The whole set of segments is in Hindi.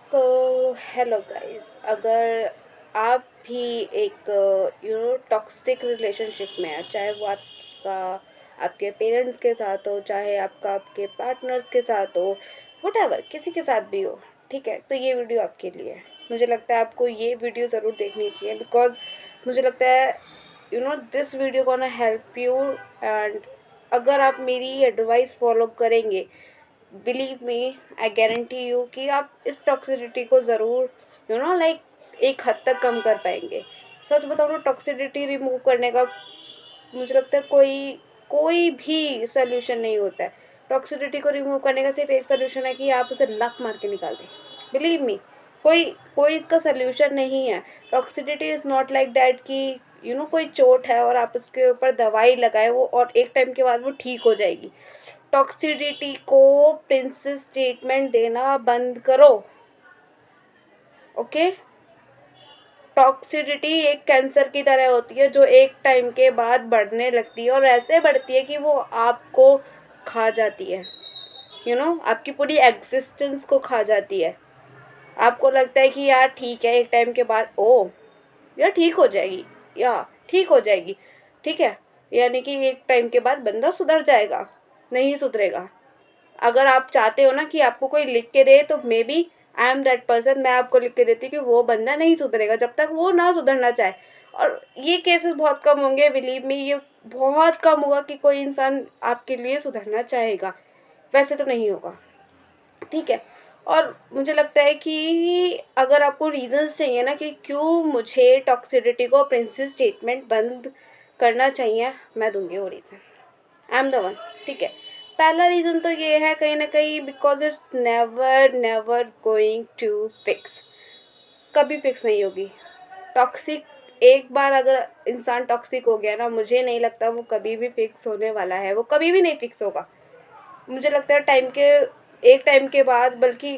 सो हेलो गाइस, अगर आप भी एक टॉक्सिक रिलेशनशिप में है, चाहे वो आपका आपके पेरेंट्स के साथ हो, चाहे आपका आपके पार्टनर्स के साथ हो, वट किसी के साथ भी हो, ठीक है, तो ये वीडियो आपके लिए है। मुझे लगता है आपको ये वीडियो ज़रूर देखनी चाहिए, बिकॉज मुझे लगता है this video gonna help you. And अगर आप मेरी एडवाइस फॉलो करेंगे, believe me, I guarantee you कि आप इस टॉक्सिसिटी को ज़रूर लाइक एक हद तक कम कर पाएंगे। सच बताऊँ तो टॉक्सिसिटी रिमूव करने का मुझे लगता है कोई कोई भी सोल्यूशन नहीं होता है। टॉक्सिसिटी को रिमूव करने का सिर्फ एक सोल्यूशन है कि आप उसे लक मार के निकाल दें। बिलीव मी, कोई कोई इसका सोल्यूशन नहीं है। Toxicity is not like that कि कोई चोट है और आप उसके ऊपर दवाई लगाए वो और एक टाइम के बाद वो ठीक हो जाएगी। टॉक्सिसिटी को प्रिंसेस ट्रीटमेंट देना बंद करो। ओके, टॉक्सिसिटी एक कैंसर की तरह होती है जो एक टाइम के बाद बढ़ने लगती है और ऐसे बढ़ती है कि वो आपको खा जाती है। आपकी पूरी एग्जिस्टेंस को खा जाती है। आपको लगता है कि यार ठीक है, एक टाइम के बाद ओ यार ठीक हो जाएगी, या ठीक हो जाएगी, ठीक है, यानी कि एक टाइम के बाद बंदा सुधर जाएगा। नहीं सुधरेगा। अगर आप चाहते हो ना कि आपको कोई लिख के दे, तो maybe I am that person, मैं आपको लिख के देती कि वो बंदा नहीं सुधरेगा जब तक वो ना सुधरना चाहे। और ये केसेस बहुत कम होंगे, बिलीव मी, ये बहुत कम होगा कि कोई इंसान आपके लिए सुधरना चाहेगा। वैसे तो नहीं होगा, ठीक है। और मुझे लगता है कि अगर आपको रीजंस चाहिए ना कि क्यों मुझे टॉक्सिसिटी को प्रिंसेस स्टेटमेंट बंद करना चाहिए, मैं दूंगी वो reason. I am the one, ठीक है। पहला रीज़न तो ये है कहीं ना कहीं because it's never never going to fix. कभी फिक्स नहीं होगी टॉक्सिक। एक बार अगर इंसान टॉक्सिक हो गया ना, मुझे नहीं लगता वो कभी भी फिक्स होने वाला है। वो कभी भी नहीं फिक्स होगा। मुझे लगता है एक टाइम के बाद, बल्कि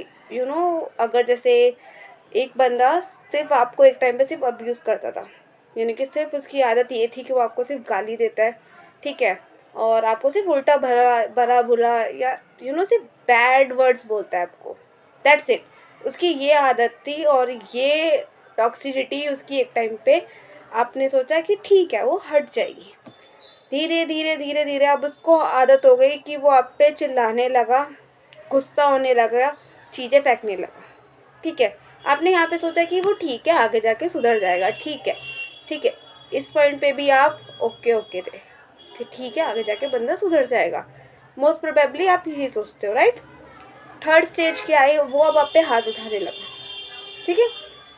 अगर जैसे एक बंदा सिर्फ आपको एक टाइम पे सिर्फ अब्यूज़ करता था, यानी कि सिर्फ उसकी आदत ये थी कि वो आपको सिर्फ गाली देता है, ठीक है, और आपको सिर्फ उल्टा भरा भरा बुरा या सिर्फ बैड वर्ड्स बोलता है आपको, दैट्स इट। उसकी ये आदत थी और ये टॉक्सिसिटी उसकी एक टाइम पे आपने सोचा कि ठीक है वो हट जाएगी। धीरे धीरे धीरे धीरे अब उसको आदत हो गई कि वो आप पे चिल्लाने लगा, गुस्सा होने लगा, चीज़ें फेंकने लगा, ठीक है। आपने यहाँ पे सोचा कि वो ठीक है आगे जाके सुधर जाएगा, ठीक है, ठीक है। इस पॉइंट पे भी आप ओके ओके थे कि ठीक है आगे जाके बंदा सुधर जाएगा। मोस्ट प्रोबेबली आप यही सोचते हो, राइट। थर्ड स्टेज क्या आई, वो अब आप पे हाथ उठाने लगा, ठीक है।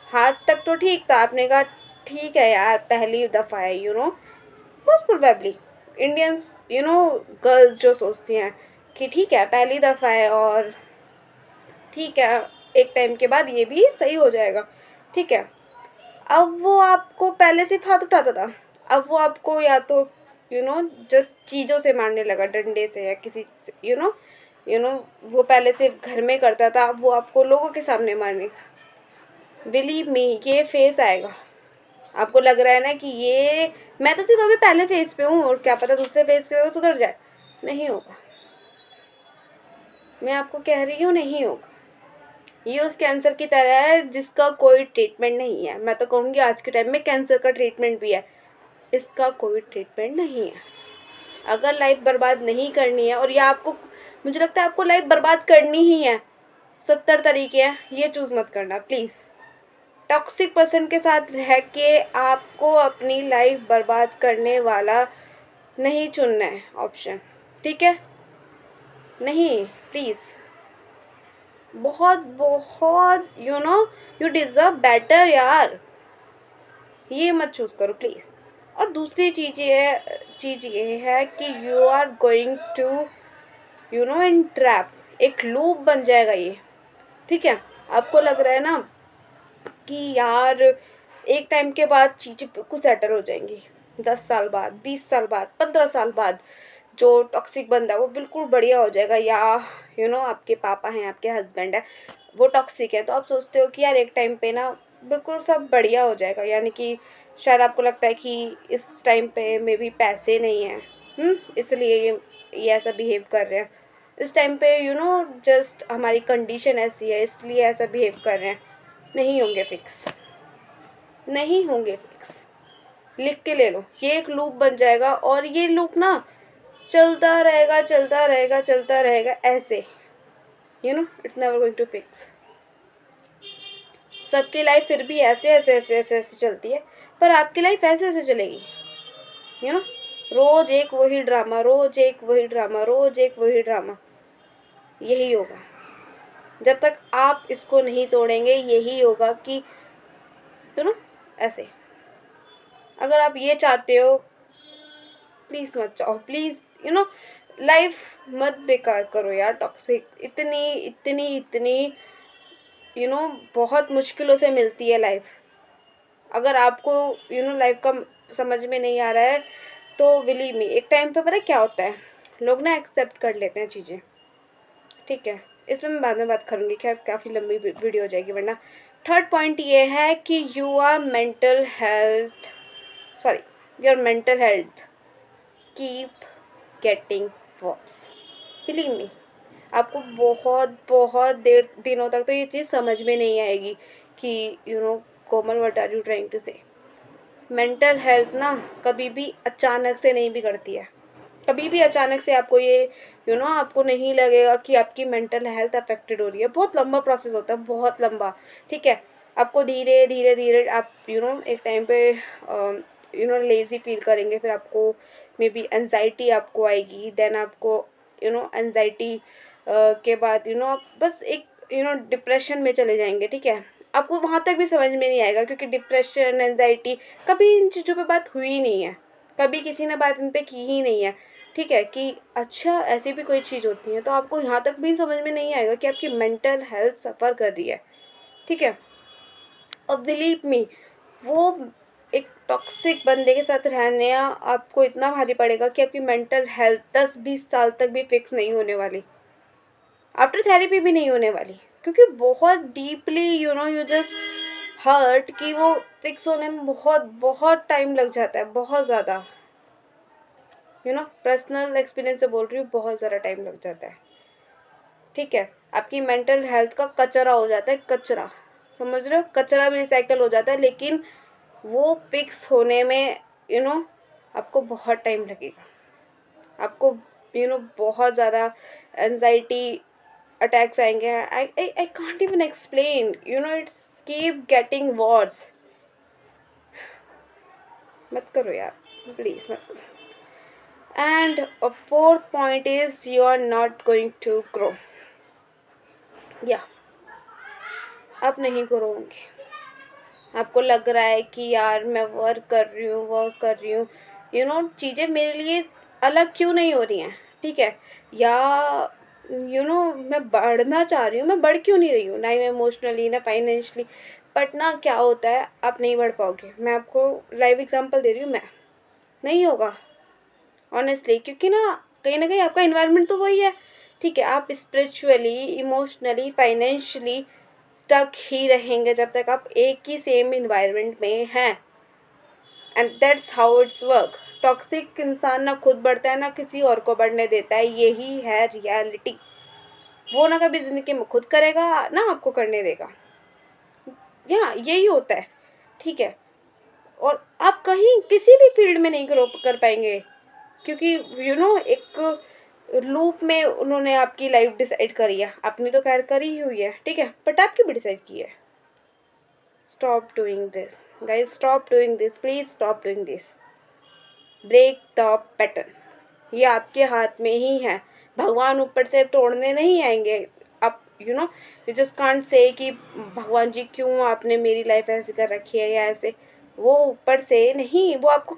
हाथ तक तो ठीक था, आपने कहा ठीक है यार पहली दफ़ा है, मोस्ट प्रोबेबली इंडियंस, गर्ल्स जो सोचती हैं कि ठीक है पहली दफ़ा है और ठीक है एक टाइम के बाद ये भी सही हो जाएगा, ठीक है। अब वो आपको पहले सिर्फ हाथ उठाता था, अब वो आपको या तो जस्ट चीज़ों से मारने लगा, डंडे से या किसी वो पहले सिर्फ घर में करता था, अब वो आपको लोगों के सामने मारने का। बिलीव मी, ये फेस आएगा। आपको लग रहा है ना कि ये मैं तो सिर्फ अभी पहले फेज पे हूँ और क्या पता दूसरे फेज पे वो सुधर जाए। नहीं होगा, मैं आपको कह रही हूँ नहीं होगा। ये उस कैंसर की तरह है जिसका कोई ट्रीटमेंट नहीं है। मैं तो कहूँगी आज के टाइम में कैंसर का ट्रीटमेंट भी है, इसका कोई ट्रीटमेंट नहीं है। अगर लाइफ बर्बाद नहीं करनी है, और ये आपको, मुझे लगता है आपको लाइफ बर्बाद करनी ही है, 70 तरीके हैं, ये चूज़ मत करना प्लीज़। टॉक्सिक पर्सन के साथ रह के आपको अपनी लाइफ बर्बाद करने वाला नहीं चुनना है ऑप्शन, ठीक है। नहीं, प्लीज़, बहुत बहुत यू डिज़र्व बेटर यार, ये मत चूज़ करो प्लीज़। और दूसरी चीज़ ये है कि you are going to in trap, एक लूप बन जाएगा ये, ठीक है। आपको लग रहा है ना कि यार एक टाइम के बाद चीज़ें बिल्कुल सेटल हो जाएंगी, 10 साल बाद, 20 साल बाद, 15 साल बाद जो टॉक्सिक बंदा है वो बिल्कुल बढ़िया हो जाएगा, या आपके पापा हैं, आपके हस्बैंड है, वो टॉक्सिक है, तो आप सोचते हो कि यार एक टाइम पे ना बिल्कुल सब बढ़िया हो जाएगा, यानी कि शायद आपको लगता है कि इस टाइम पे मे बी पैसे नहीं हैं, इसलिए ये ऐसा बिहेव कर रहे हैं। इस टाइम पे जस्ट हमारी कंडीशन ऐसी है इसलिए ऐसा बिहेव कर रहे हैं। नहीं होंगे फिक्स, नहीं होंगे फिक्स। लिख के ले लो, ये एक लूप बन जाएगा और ये लूप ना चलता रहेगा चलता रहेगा चलता रहेगा ऐसे, it's never going to fix. सबकी लाइफ फिर भी ऐसे ऐसे ऐसे ऐसे ऐसे चलती है, पर आपकी लाइफ ऐसे ऐसे चलेगी, रोज एक वही ड्रामा, रोज एक वही ड्रामा, रोज एक वही ड्रामा। यही होगा जब तक आप इसको नहीं तोड़ेंगे, यही होगा कि ऐसे। अगर आप ये चाहते हो, प्लीज मत चाहो, प्लीज लाइफ मत बेकार करो यार। टॉक्सिक इतनी इतनी इतनी बहुत मुश्किलों से मिलती है लाइफ। अगर आपको लाइफ का समझ में नहीं आ रहा है तो बिलीव मी, एक टाइम पे पता है क्या होता है, लोग ना एक्सेप्ट कर लेते हैं चीज़ें, ठीक है। इसमें मैं बाद में बात करूँगी, खैर काफ़ी लंबी वीडियो हो जाएगी वरना। थर्ड पॉइंट ये है कि your mental health keep getting worse. Believe me, आपको बहुत बहुत दिनों तक तो ये चीज़ समझ में नहीं आएगी कि Komal what are you trying to say. Mental health ना कभी भी अचानक से नहीं बिगड़ती है। कभी भी अचानक से आपको ये आपको नहीं लगेगा कि आपकी मेंटल हेल्थ अफेक्टेड हो रही है। बहुत लंबा प्रोसेस होता है, बहुत लंबा, ठीक है। आपको धीरे धीरे धीरे आप एक टाइम पे लेजी फील करेंगे, फिर आपको मे बी एनजाइटी आपको आएगी, देन आपको एनजाइटी के बाद आप बस एक डिप्रेशन में चले जाएंगे, ठीक है। आपको वहाँ तक भी समझ में नहीं आएगा क्योंकि डिप्रेशन, एनजाइटी, कभी इन चीज़ों पे बात हुई ही नहीं है, कभी किसी ने बात इन पे की ही नहीं है, ठीक है, कि अच्छा ऐसी भी कोई चीज़ होती है। तो आपको यहाँ तक भी समझ में नहीं आएगा कि आपकी मेंटल हेल्थ सफ़र कर रही है, ठीक है। और बिलीव मी, वो एक टॉक्सिक बंदे के साथ रहने आपको इतना भारी पड़ेगा कि आपकी मेंटल हेल्थ 10-20 साल तक भी फिक्स नहीं होने वाली, आफ्टर थेरेपी भी नहीं होने वाली, क्योंकि बहुत डीपली यू जस्ट हर्ट कि वो फिक्स होने में बहुत बहुत टाइम लग जाता है, बहुत ज़्यादा। पर्सनल एक्सपीरियंस से बोल रही हूँ, बहुत ज़्यादा टाइम लग जाता है, ठीक है। आपकी मेंटल हेल्थ का कचरा हो जाता है, कचरा, समझ रहे हो, कचरा भी रिसाइकल हो जाता है, लेकिन वो फिक्स होने में आपको बहुत टाइम लगेगा। आपको बहुत ज़्यादा एनजाइटी अटैक्स आएंगे। I can't even explain, it's keep getting worse. मत करो यार, प्लीज मत करो। And a fourth point is you are not going to grow. Yeah, आप नहीं ग्रो होंगे। आपको लग रहा है कि यार मैं वर्क कर रही हूँ, चीज़ें मेरे लिए अलग क्यों नहीं हो रही हैं, ठीक है, या मैं बढ़ना चाह रही हूँ, मैं बढ़ क्यों नहीं रही हूँ, ना इमोशनली ना फाइनेंशियली। बट ना क्या होता है, आप नहीं बढ़ पाओगे। मैं आपको लाइव एग्जांपल दे रही हूँ, मैं नहीं होगा ऑनेस्टली, क्योंकि ना कहीं आपका इन्वायरमेंट तो वही है, ठीक है। आप स्पिरिचुअली, इमोशनली, फाइनेंशियली स्टक ही रहेंगे जब तक आप एक ही सेम इन्वायरमेंट में हैं, and that's how it's work. Toxic इंसान ना खुद बढ़ता है ना किसी और को बढ़ने देता है, यही है रियलिटी। वो ना कभी जिंदगी में खुद करेगा ना आपको करने देगा, यही होता है, ठीक है। और आप कहीं किसी भी फील्ड में नहीं ग्रो कर पाएंगे, क्योंकि एक लूप में उन्होंने आपकी लाइफ डिसाइड करी है। आपने तो खैर करी ही हुई है, ठीक है, बट आपकी भी डिसाइड की है। Stop doing this guys, stop doing this, please stop doing this. Break the pattern, ये आपके हाथ में ही है। भगवान ऊपर से तोड़ने नहीं आएंगे। आप यू जस्ट कांट से कि भगवान जी क्यों आपने मेरी लाइफ ऐसे कर रखी है या ऐसे। वो ऊपर से नहीं, वो आपको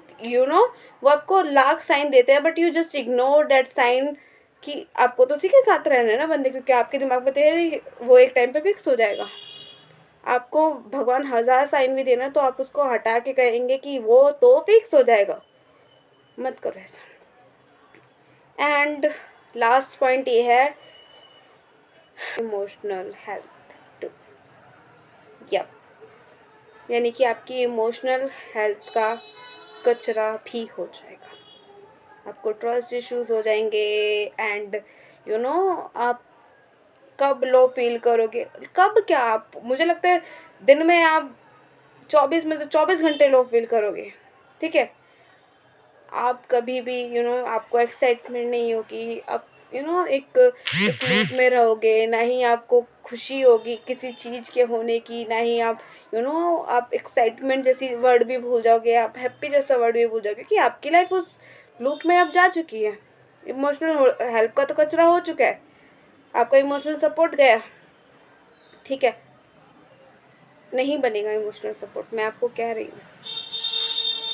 वो आपको लाख साइन देते हैं, but you just ignore that sign कि आपको तो उसी के साथ रहना है ना बंदे, क्योंकि आपके दिमाग में वो एक टाइम पे फिक्स हो जाएगा। आपको भगवान 1000 साइन भी देना तो आप उसको हटा के कहेंगे कि वो तो फिक्स हो जाएगा। मत करो ऐसा। एंड लास्ट पॉइंट ये है इमोशनल हेल्थ टू, यानी कि आपकी इमोशनल हेल्थ का कचरा भी हो जाएगा। आपको ट्रस्ट इश्यूज हो जाएंगे, एंड यू नो आप कब लो फील करोगे, कब क्या, आप मुझे लगता है दिन में आप 24 में से 24 घंटे लो फील करोगे, ठीक है। आप कभी भी आपको एक्साइटमेंट नहीं होगी, आप एक लूप में रहोगे, ना ही आपको खुशी होगी किसी चीज़ के होने की, ना ही आप आप एक्साइटमेंट जैसी वर्ड भी भूल जाओगे, आप हैप्पी जैसा वर्ड भी भूल जाओगे कि आपकी लाइफ उस लूप में अब जा चुकी है। इमोशनल हेल्प का तो कचरा हो चुका है, आपका इमोशनल सपोर्ट गया, ठीक है। नहीं बनेगा इमोशनल सपोर्ट, मैं आपको कह रही हूँ,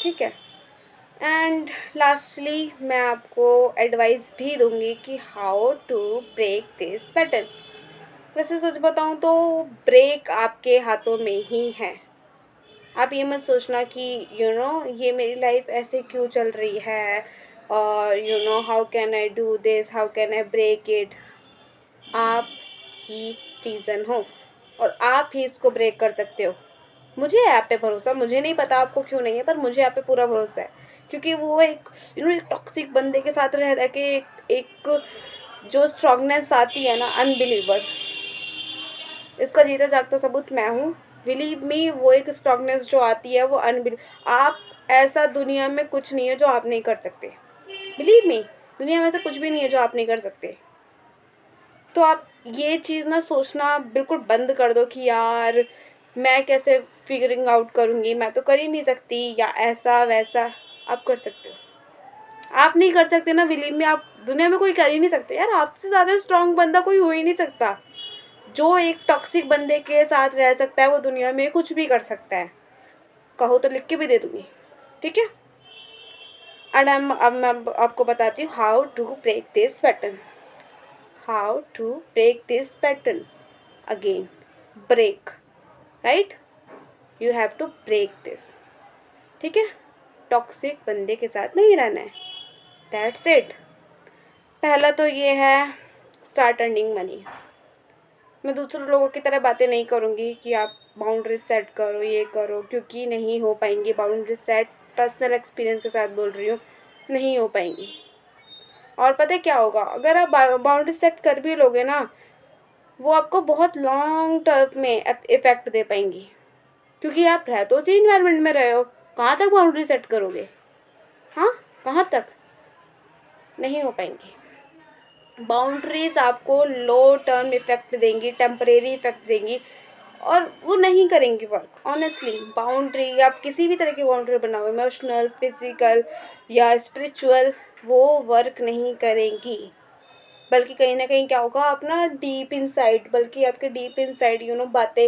ठीक है। एंड लास्टली मैं आपको एडवाइस भी दूंगी कि how to break this pattern. वैसे सच बताऊं तो ब्रेक आपके हाथों में ही है। आप ये मत सोचना कि ये मेरी लाइफ ऐसे क्यों चल रही है, और how can I do this, how can I break it. आप ही रीज़न हो और आप ही इसको ब्रेक कर सकते हो। मुझे आप पे भरोसा, मुझे नहीं पता आपको क्यों नहीं है, पर मुझे आप पे पूरा भरोसा है, क्योंकि वो एक एक टॉक्सिक बंदे के साथ रह रह के एक जो स्ट्रांगनेस आती है ना, अनबिलीवर, इसका जीता जागता सबूत मैं हूँ। बिलीव मी, वो एक स्ट्रांगनेस जो आती है वो आप ऐसा दुनिया में कुछ नहीं है जो आप नहीं कर सकते। बिलीव मी, दुनिया में से कुछ भी नहीं है जो आप नहीं कर सकते। तो आप ये चीज़ ना सोचना बिल्कुल बंद कर दो कि यार मैं कैसे फिगरिंग आउट करूँगी, मैं तो कर ही नहीं सकती, या ऐसा वैसा। आप कर सकते हो, आप नहीं कर सकते ना, बिलीव में आप दुनिया में कोई कर ही नहीं सकते यार, आपसे ज़्यादा स्ट्रांग बंदा कोई हो ही नहीं सकता। जो एक टॉक्सिक बंदे के साथ रह सकता है वो दुनिया में कुछ भी कर सकता है, कहो तो लिख के भी दे दूँगी, ठीक है। एंड अब मैं आपको बताती हूँ how to break this pattern. How to break this pattern again, break, right, you have to break this, ठीक है। टॉक्सिक बंदे के साथ नहीं रहना है, दैट्स इट। पहला तो ये है स्टार्ट अर्निंग मनी। मैं दूसरे लोगों की तरह बातें नहीं करूँगी कि आप बाउंड्रीज सेट करो, ये करो, क्योंकि नहीं हो पाएंगी बाउंड्रीज सेट। पर्सनल एक्सपीरियंस के साथ बोल रही हूँ, नहीं हो पाएंगी। और पता है क्या होगा, अगर आप बाउंड्री सेट कर भी लोगे ना, वो आपको बहुत लॉन्ग टर्म में इफेक्ट दे पाएंगी, क्योंकि आप रह तो उसी इन्वायरमेंट में रहे हो। कहाँ तक बाउंड्री सेट करोगे, हाँ, कहाँ तक, नहीं हो पाएंगी। बाउंड्रीज आपको लो टर्म इफेक्ट देंगी, टेम्परेरी इफेक्ट देंगी, और वो नहीं करेंगी वर्क। ऑनेस्टली बाउंड्री, आप किसी भी तरह की बाउंड्री बनाओ, इमोशनल, फिजिकल या स्पिरिचुअल, वो वर्क नहीं करेंगी। बल्कि कहीं ना कहीं क्या होगा, आप ना डीप इनसाइड, बल्कि आपके डीप इनसाइड बातें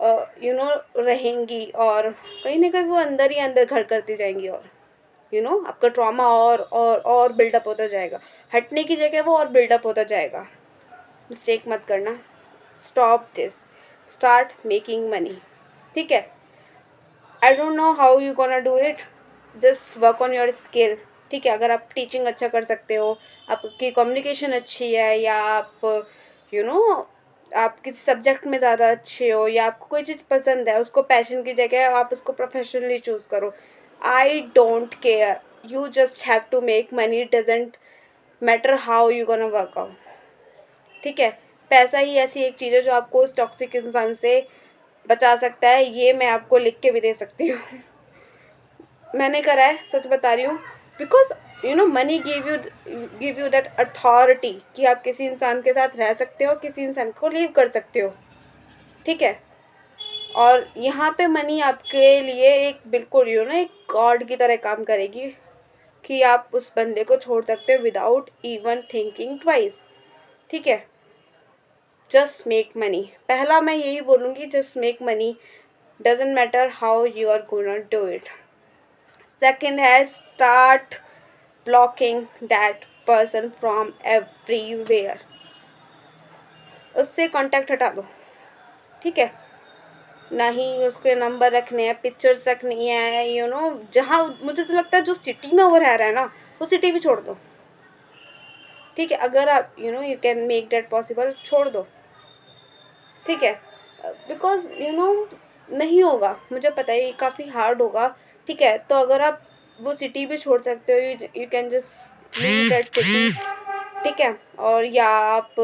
रहेंगी, और कहीं ना कहीं वो अंदर ही अंदर घर करती जाएंगी, और आपका ट्रॉमा और बिल्डअप होता जाएगा। हटने की जगह वो और बिल्डअप होता जाएगा। मिस्टेक मत करना, stop this, start making money, ठीक है। I don't know how you gonna do it, just work on your skill, ठीक है। अगर आप टीचिंग अच्छा कर सकते हो, आपकी कम्युनिकेशन अच्छी है, या आप यू you नो आप किसी सब्जेक्ट में ज़्यादा अच्छे हो, या आपको कोई चीज़ पसंद है, उसको पैशन की जगह आप उसको प्रोफेशनली चूज़ करो। I don't care, you just have to make money, doesn't matter how you gonna work out, ठीक है। पैसा ही ऐसी एक चीज़ है जो आपको उस टॉक्सिक इंसान से बचा सकता है, ये मैं आपको लिख के भी दे सकती हूँ। मैंने करा है, सच बता रही हूँ, because money give you that authority कि आप किसी इंसान के साथ रह सकते हो, किसी इंसान को लीव कर सकते हो, ठीक है। और यहाँ पे मनी आपके लिए एक बिल्कुल एक गॉड की तरह काम करेगी, कि आप उस बंदे को छोड़ सकते हो विदाउट इवन थिंकिंग ट्वाइस, ठीक है। जस्ट मेक मनी, पहला मैं यही बोलूँगी, just make money, doesn't matter how you are gonna do it. Second है start blocking that person from everywhere, उससे कांटेक्ट हटा दो, ठीक है। ना ही उसके नंबर रखने हैं, पिक्चर्स रखनी है, जहाँ मुझे तो लगता है जो सिटी में वो रह रहा है ना, वो सिटी भी छोड़ दो, ठीक है। अगर आप you can make that possible, छोड़ दो, ठीक है। बिकॉज नहीं होगा, मुझे पता है ये काफ़ी हार्ड होगा, ठीक है। तो अगर आप वो सिटी भी छोड़ सकते हो, you can just leave that city, ठीक है। और या आप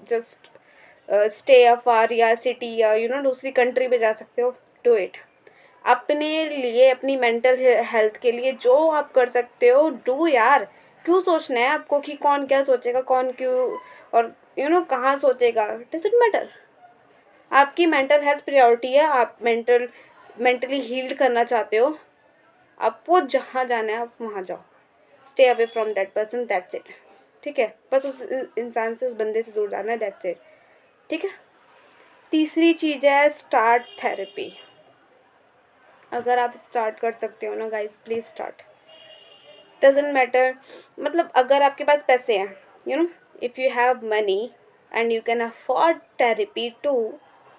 जस्ट स्टे अफार या सिटी या दूसरी कंट्री पे जा सकते हो, डू इट। अपने लिए, अपनी मेंटल हेल्थ के लिए जो आप कर सकते हो डू यार। क्यों सोचना है आपको कि कौन क्या सोचेगा, कौन क्यों, और कहाँ सोचेगा, डजंट मैटर। आपकी मेंटल हेल्थ प्रायोरिटी है, आप मेंटली हील्ड करना चाहते हो, आपको जहाँ जाना है आप वहाँ जाओ। Stay away from that person, that's it. ठीक है, बस उस इंसान से, उस बंदे से दूर जाना है, दैट्स इट। ठीक है। तीसरी चीज़ है स्टार्ट थेरेपी। अगर आप स्टार्ट कर सकते हो ना guys, please start. Doesn't matter, मतलब अगर आपके पास पैसे हैं, if you have money and you can afford therapy too,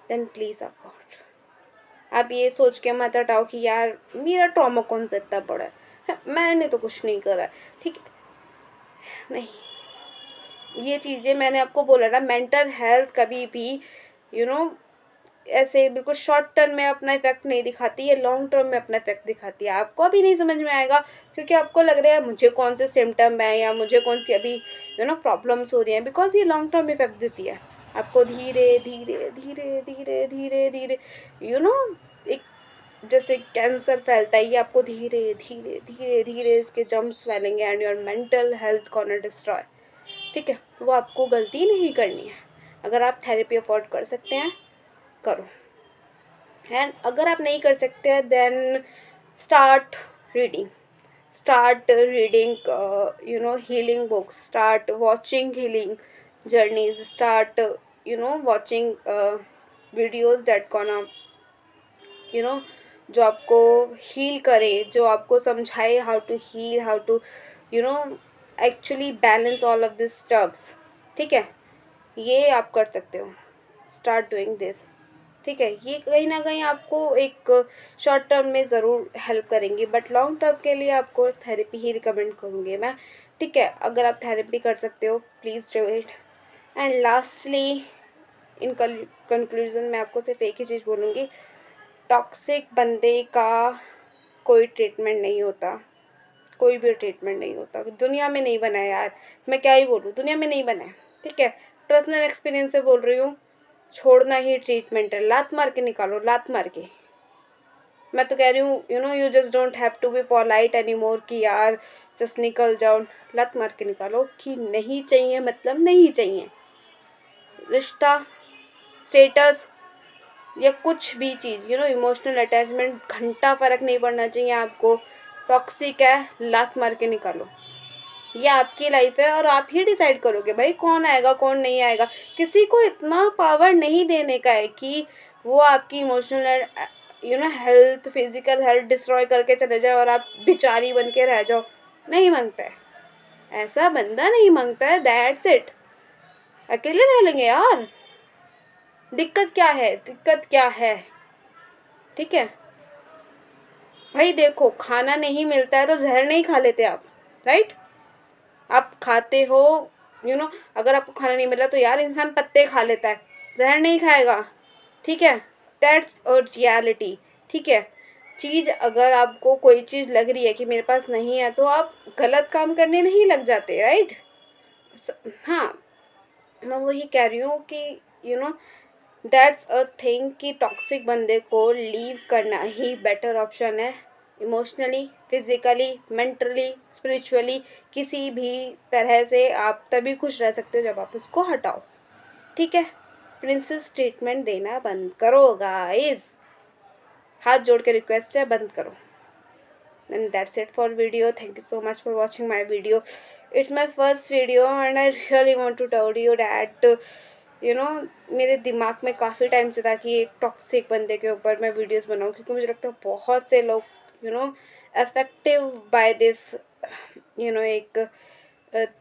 then please afford. आप ये सोच के मत हटाओ कि यार मेरा ट्रॉमा कौन सा इतना बड़ा है, मैंने तो कुछ नहीं करा, ठीक है। नहीं, ये चीज़ें मैंने आपको बोला ना, मेंटल हेल्थ कभी भी ऐसे बिल्कुल शॉर्ट टर्म में अपना इफेक्ट नहीं दिखाती है, लॉन्ग टर्म में अपना इफेक्ट दिखाती है। आपको अभी नहीं समझ में आएगा क्योंकि आपको लग रहा है मुझे कौन से सिम्टम है या मुझे कौन सी अभी प्रॉब्लम्स हो रही हैं, बिकॉज ये लॉन्ग टर्म इफेक्ट देती है आपको, धीरे धीरे धीरे धीरे धीरे धीरे एक जैसे कैंसर फैलता है, ये आपको धीरे धीरे धीरे धीरे इसके जम्स फैलेंगे and your mental health corner destroy. ठीक है, वो आपको गलती नहीं करनी है। अगर आप थेरेपी अफोर्ड कर सकते हैं, करो। एंड अगर आप नहीं कर सकते then start reading, healing books, start watching healing journeys, start watching videos that gonna जो आपको हील करे, जो आपको समझाए how to heal, how to actually balance all of this stuffs. ठीक है, ये आप कर सकते हो, स्टार्ट डूइंग दिस। ठीक है, ये कहीं ना कहीं आपको एक शॉर्ट टर्म में ज़रूर हेल्प करेंगी, बट लॉन्ग टर्म के लिए आपको थेरेपी ही रिकमेंड करूँगी मैं। ठीक है, अगर आप थेरेपी कर सकते हो, please do it. And lastly in conclusion मैं आपको सिर्फ एक ही चीज़ बोलूँगी, टॉक्सिक बंदे का कोई ट्रीटमेंट नहीं होता, कोई भी ट्रीटमेंट नहीं होता, दुनिया में नहीं बना है यार, मैं क्या ही बोलूँ, दुनिया में नहीं बना है। ठीक है, पर्सनल एक्सपीरियंस से बोल रही हूँ, छोड़ना ही ट्रीटमेंट है, लात मार के निकालो, लात मार के। मैं तो कह रही हूँ you just don't have to be polite any more कि यार जस्ट निकल जाओ, लात मार के निकालो कि नहीं चाहिए, मतलब नहीं चाहिए। रिश्ता, स्टेटस या कुछ भी चीज़, इमोशनल अटैचमेंट, घंटा फर्क नहीं पड़ना चाहिए आपको। टॉक्सिक है, लात मार के निकालो। ये आपकी लाइफ है और आप ही डिसाइड करोगे भाई कौन आएगा कौन नहीं आएगा। किसी को इतना पावर नहीं देने का है कि वो आपकी emotional health, physical health destroy करके चले जाए और आप बिचारी बन के रह जाओ। नहीं मांगता है, ऐसा बंदा नहीं मांगता है, दैट्स इट। अकेले रह लेंगे यार, दिक्कत क्या है, दिक्कत क्या है। ठीक है भाई, देखो खाना नहीं मिलता है तो जहर नहीं खा लेते आप, राइट? आप खाते हो, अगर आपको खाना नहीं मिला तो यार इंसान पत्ते खा लेता है, जहर नहीं खाएगा। ठीक है, दैट्स अ रियलिटी। ठीक है, चीज़ अगर आपको कोई चीज़ लग रही है कि मेरे पास नहीं है, तो आप गलत काम करने नहीं लग जाते, राइट? हाँ, मैं वही कह रही हूँ कि दैट्स अ थिंग कि टॉक्सिक बंदे को लीव करना ही बेटर ऑप्शन है। इमोशनली, फिजिकली, मेंटली, स्पिरिचुअली, किसी भी तरह से आप तभी खुश रह सकते हो जब आप उसको हटाओ। ठीक है, प्रिंसेस ट्रीटमेंट देना बंद करो गाइस, हाथ जोड़ के रिक्वेस्ट है, बंद करो। And that's it for video. Thank you so much for watching my video. It's my first video and I really want to tell you that मेरे दिमाग में काफ़ी टाइम से था कि एक टॉक्सिक बंदे के ऊपर मैं वीडियोस बनाऊं, क्योंकि मुझे लगता है बहुत से लोग अफेक्टिव बाय दिस एक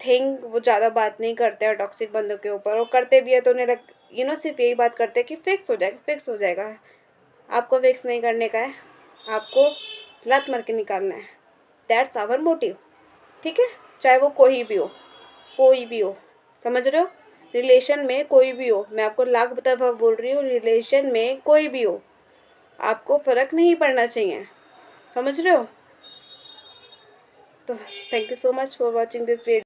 थिंग, वो ज़्यादा बात नहीं करते हैं टॉक्सिक बंदों के ऊपर, और करते भी है तो उन्हें सिर्फ यही बात करते हैं कि फिक्स हो जाएगा, फिक्स हो जाएगा। आपको फिक्स नहीं करने का है, आपको लात मार के निकालना है, दैट्स आवर मोटिव। ठीक है, चाहे वो कोई भी हो, कोई भी हो, समझ रहे हो? रिलेशन में कोई भी हो, मैं आपको लाख दफा बोल रही हूँ, रिलेशन में कोई भी हो, आपको फर्क नहीं पड़ना चाहिए, समझ रहे हो? तो thank you so much for watching this video.